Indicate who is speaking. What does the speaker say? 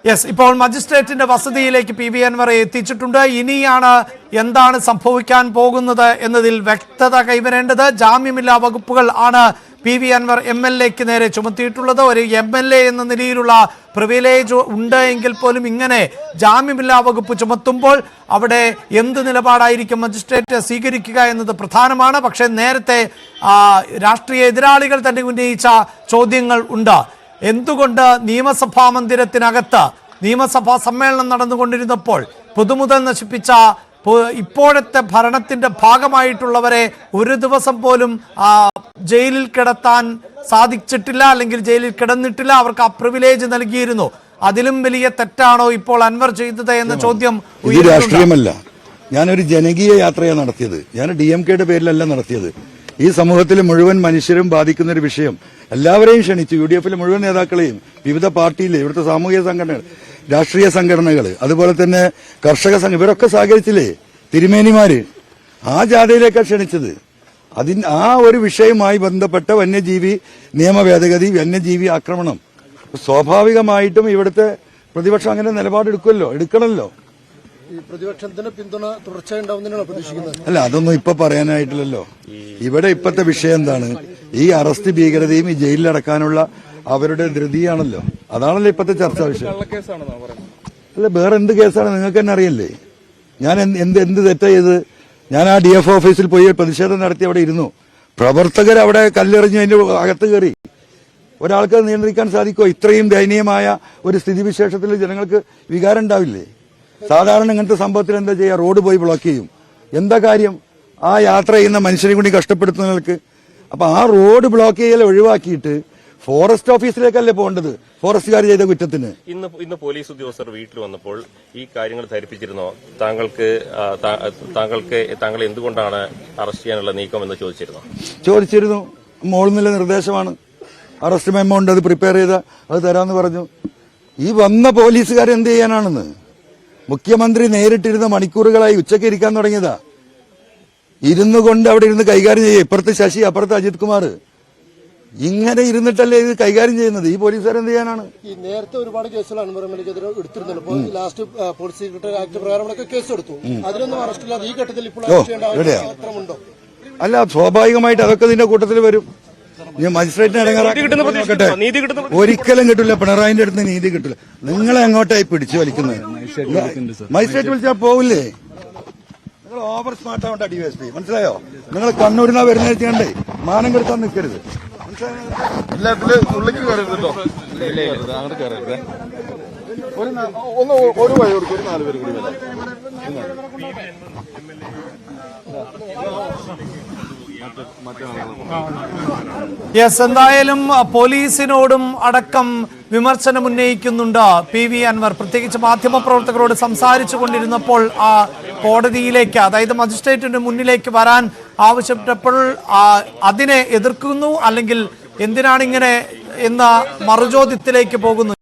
Speaker 1: Yes, ഇപ്പോൾ മജിസ്ട്രേറ്റിന്റെ വസതിയിലേക്ക് P V Anwar എത്തിച്ചിട്ടുണ്ട്. ഇനിയാണ് എന്താണ് സംഭവിക്കാൻ പോകുന്നത് എന്നതിൽ വ്യക്തത കൈവരേണ്ടത്. ജാമ്യമില്ലാ വകുപ്പുകൾ ആണ് പി വി അൻവർ MLA-ക്ക് നേരെ ചുമത്തിയിട്ടുള്ളത്. ഒരു MLA എന്ന നിലയിലുള്ള പ്രിവിലേജ് ഉണ്ട് എങ്കിൽ പോലും ഇങ്ങനെ ജാമ്യമില്ലാ വകുപ്പ് ചുമത്തുമ്പോൾ അവിടെ എന്ത് നിലപാടായിരിക്കും മജിസ്ട്രേറ്റ് സ്വീകരിക്കുക എന്നത് പ്രധാനമാണ്. പക്ഷേ നേരത്തെ രാഷ്ട്രീയ എതിരാളികൾ തന്നെ ഉന്നയിച്ച ചോദ്യങ്ങൾ ഉണ്ട്. എന്തുകൊണ്ട് നിയമസഭാ മന്ദിരത്തിനകത്ത് നിയമസഭാ സമ്മേളനം നടന്നുകൊണ്ടിരുന്നപ്പോൾ പൊതുമുതൽ നശിപ്പിച്ച ഇപ്പോഴത്തെ ഭരണത്തിന്റെ ഭാഗമായിട്ടുള്ളവരെ ഒരു ദിവസം പോലും ജയിലിൽ കിടത്താൻ സാധിച്ചിട്ടില്ല, അല്ലെങ്കിൽ ജയിലിൽ കിടന്നിട്ടില്ല, അവർക്ക് ആ പ്രിവിലേജ് നൽകിയിരുന്നു. അതിലും വലിയ തെറ്റാണോ ഇപ്പോൾ അൻവർ ചെയ്തത് എന്ന ചോദ്യം
Speaker 2: രാഷ്ട്രീയമല്ല. ഞാനൊരു ജനകീയ യാത്രയാണ് നടത്തിയത്. ഞാൻ DMK-യുടെ പേരിലല്ല നടത്തിയത്. ഈ സമൂഹത്തിലെ മുഴുവൻ മനുഷ്യരും ബാധിക്കുന്ന ഒരു വിഷയം. എല്ലാവരെയും ക്ഷണിച്ചു, UDF-ലെ മുഴുവൻ നേതാക്കളെയും, വിവിധ പാർട്ടിയിലെ, ഇവിടുത്തെ സാമൂഹിക സംഘടനകൾ, രാഷ്ട്രീയ സംഘടനകൾ, അതുപോലെ തന്നെ കർഷക സംഘം, ഇവരൊക്കെ സഹകരിച്ചില്ലേ? തിരുമേനിമാര് ആ ജാഥയിലേക്കാണ് ക്ഷണിച്ചത്. ആ ഒരു വിഷയവുമായി ബന്ധപ്പെട്ട വന്യജീവി നിയമ ഭേദഗതി, വന്യജീവി ആക്രമണം, സ്വാഭാവികമായിട്ടും ഇവിടുത്തെ പ്രതിപക്ഷം അങ്ങനെ എടുക്കണമല്ലോ.
Speaker 3: ഈ പ്രതിപക്ഷത്തിന് പിന്തുണ തുടർച്ചയുണ്ടാവുന്നതിനാണ് പ്രതീക്ഷിക്കുന്നത്.
Speaker 2: അല്ല, അതൊന്നും ഇപ്പൊ പറയാനായിട്ടില്ലല്ലോ. ഇവിടെ ഇപ്പോഴത്തെ വിഷയം എന്താണ്? ഈ അറസ്റ്റ് ഭീകരതയും ഈ ജയിലിലടക്കാനുള്ള അവരുടെ ധൃതിയാണല്ലോ. അതാണല്ലോ ഇപ്പോഴത്തെ ചർച്ചാ വിഷയം. അല്ല, വേറെ എന്ത് കേസാണ് നിങ്ങൾക്ക് തന്നെ അറിയില്ലേ? ഞാൻ എന്ത് തെറ്റാ ചെയ്ത്? ഞാൻ ആ DF ഓഫീസിൽ പോയി പ്രതിഷേധം നടത്തി അവിടെ ഇരുന്നു. പ്രവർത്തകർ അവിടെ കല്ലെറിഞ്ഞു അതിന്റെ അകത്ത് കയറി. ഒരാൾക്ക് നിയന്ത്രിക്കാൻ സാധിക്കുമോ? ഇത്രയും ദയനീയമായ ഒരു സ്ഥിതിവിശേഷത്തിൽ ജനങ്ങൾക്ക് വികാരം ഉണ്ടാവില്ലേ? സാധാരണ ഇങ്ങനത്തെ സംഭവത്തിൽ എന്താ ചെയ്യുക? റോഡ് പോയി ബ്ലോക്ക് ചെയ്യും. എന്താ കാര്യം? ആ യാത്ര ചെയ്യുന്ന മനുഷ്യരെ കൂടി കഷ്ടപ്പെടുത്തുന്നവർക്ക്. അപ്പൊ ആ റോഡ് ബ്ലോക്ക് ചെയ്യൽ ഒഴിവാക്കിയിട്ട് ഫോറസ്റ്റ് ഓഫീസിലേക്കല്ലേ പോകേണ്ടത്? ഫോറസ്റ്റുകാർ ചെയ്ത കുറ്റത്തിന്.
Speaker 4: ഇന്ന് പോലീസ് ഉദ്യോഗസ്ഥർ വീട്ടിൽ വന്നപ്പോൾ ഈ കാര്യങ്ങൾ ധരിപ്പിച്ചിരുന്നോ? താങ്കൾ എന്തുകൊണ്ടാണ് അറസ്റ്റ് ചെയ്യാനുള്ള നീക്കം എന്ന്
Speaker 2: ചോദിച്ചിരുന്നു. മോളിൽ നിർദ്ദേശമാണ്. അറസ്റ്റ് മെമ്മോ ഉണ്ട്, അത് പ്രിപ്പയർ ചെയ്ത അത് തരാമെന്ന് പറഞ്ഞു. ഈ വന്ന പോലീസുകാർ എന്ത് ചെയ്യാനാണെന്ന് മുഖ്യമന്ത്രി നേരിട്ടിരുന്ന മണിക്കൂറുകളായി. ഉച്ചയ്ക്ക് ഇരിക്കാൻ തുടങ്ങിയതാ. ഇരുന്നു കൊണ്ട് അവിടെ ഇരുന്ന് കൈകാര്യം ചെയ്യുക. ഇപ്പുറത്ത് ശശി, അപ്പുറത്ത് അജിത് കുമാർ. ഇങ്ങനെ ഇരുന്നിട്ടല്ലേ ഇത് കൈകാര്യം ചെയ്യുന്നത്? ഈ പോലീസുകാർ എന്ത് ചെയ്യാനാണ്?
Speaker 3: ഈ നേരത്തെ ഒരുപാട് കേസുകൾ അൻവറിനെതിരെ എടുത്തിരുന്നല്ലോ. ഇപ്പോൾ ലാസ്റ്റ് പോലീസ് സെക്രട്ടറി ആക്ട് പ്രകാരമൊക്കെ കേസ് എടുത്തു. അതിലൊന്നും അറസ്റ്റില്ലാതെ ഈ ഘട്ടത്തിൽ ഇപ്പോൾ അക്രമമുണ്ടോ?
Speaker 2: അല്ല, സ്വാഭാവികമായിട്ട് അതൊക്കെ ഇതിന്റെ കൂട്ടത്തിൽ വരും. മജിസ്ട്രേറ്റിനെ ഇടങ്ങാറാക്കട്ടെ. ഒരിക്കലും കിട്ടില്ല. പിണറായിന്റെ അടുത്ത് നീതി കിട്ടില്ല. നിങ്ങളെ അങ്ങോട്ടായി പിടിച്ചു വലിക്കുന്നത്. മജിസ്ട്രേറ്റ് വിളിച്ചാൽ പോവില്ലേ? നിങ്ങൾ ഓവർ സ്മാർട്ട് ആവണ്ട DSP, മനസ്സിലായോ? നിങ്ങൾ കണ്ണൂരിനാ വരുന്ന കണ്ടേ മാനം കെടുത്താൻ നിൽക്കരുത്.
Speaker 3: ഒരു വഴി കൊടുക്കും, ഒരു 4 പേര് കൂടി വരാം.
Speaker 1: യെസ്, എന്തായാലും പോലീസിനോടും അടക്കം വിമർശനം ഉന്നയിക്കുന്നുണ്ട് പി വി അൻവർ. പ്രത്യേകിച്ച് മാധ്യമപ്രവർത്തകരോട് സംസാരിച്ചു കൊണ്ടിരുന്നപ്പോൾ കോടതിയിലേക്ക്, അതായത് മജിസ്ട്രേറ്റിന്റെ മുന്നിലേക്ക് വരാൻ ആവശ്യപ്പെട്ടപ്പോൾ അതിനെ എതിർക്കുന്നു, അല്ലെങ്കിൽ എന്തിനാണിങ്ങനെ എന്ന മറുചോദ്യത്തിലേക്ക് പോകുന്നു.